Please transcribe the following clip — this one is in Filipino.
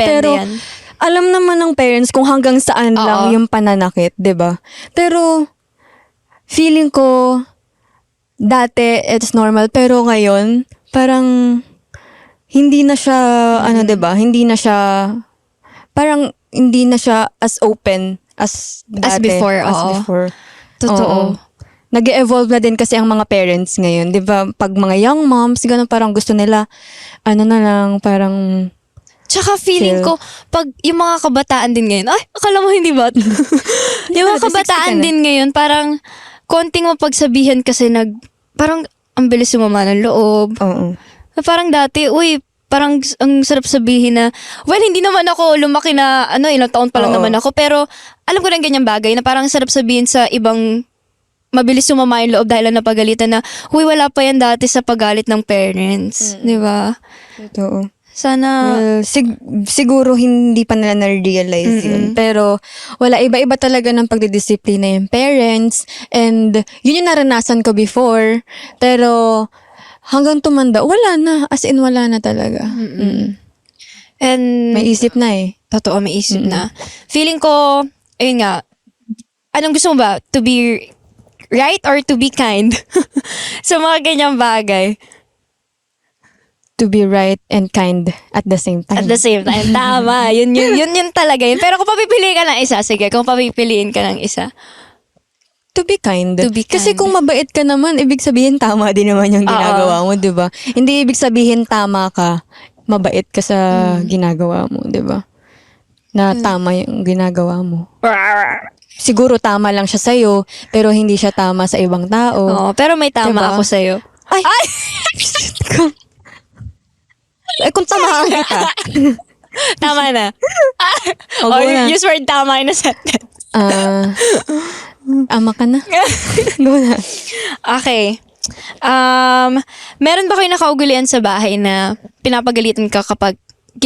Pero, yan. alam naman ng parents kung hanggang saan lang yung pananakit, 'di ba? Pero, feeling ko, dati, it's normal. Pero ngayon, parang, hindi na siya, ano, 'di ba? Hindi na siya, parang, hindi na siya as open as dati. before, As oo. before. Totoo. Nag-evolve na din kasi ang mga parents ngayon. 'Di ba? Pag mga young moms, ganun parang gusto nila, ano na lang, parang, Tsaka feeling Chill. ko, pag yung mga kabataan din ngayon, ay, akala mo hindi ba? Yung mga 60 ka kabataan na. din ngayon, parang konting mapagsabihan kasi parang ang bilis sumama ng loob. oo. Parang dati, uy, parang ang sarap sabihin na, well, hindi naman ako lumaki na, ilang taon pa lang Oo. naman ako, pero alam ko na ganyang bagay na parang sarap sabihin sa ibang mabilis sumama yung loob dahil lang napagalitan na, huy, wala pa yan dati sa paggalit ng parents. Di ba? Totoo. Sana, Well, siguro hindi pa nila na-realize yun. Pero wala, iba-iba talaga ng pagdidisiplina yung parents. And yun yung naranasan ko before. Pero hanggang tumanda, wala na. As in, wala na talaga. and May isip na eh. totoo, may isip na. Feeling ko, ayun nga, anong gusto mo ba? To be right or to be kind? Sa mga ganyang bagay. To be right and kind at the same time. At the same time, tama. Yun talaga yun. Pero kung papipiliin ka ng isa, sige, kung papipiliin ka ng isa. To be kind. To be Kasi kind. kung mabait ka naman, ibig sabihin tama din naman yung ginagawa mo, di ba? Hindi ibig sabihin tama ka, mabait ka sa ginagawa mo, di ba? Na tama yung ginagawa mo. Siguro tama lang siya sa'yo, pero hindi siya tama sa ibang tao. Oo, pero may tama Diba? ako sa'yo. Ay! Eh, kung tamaan kita. Tama na. O, Or go na. use word tama in a sentence. Ama ka na. Go na. Okay. Meron ba kayo nakaugalian sa bahay na pinapagalitan ka kapag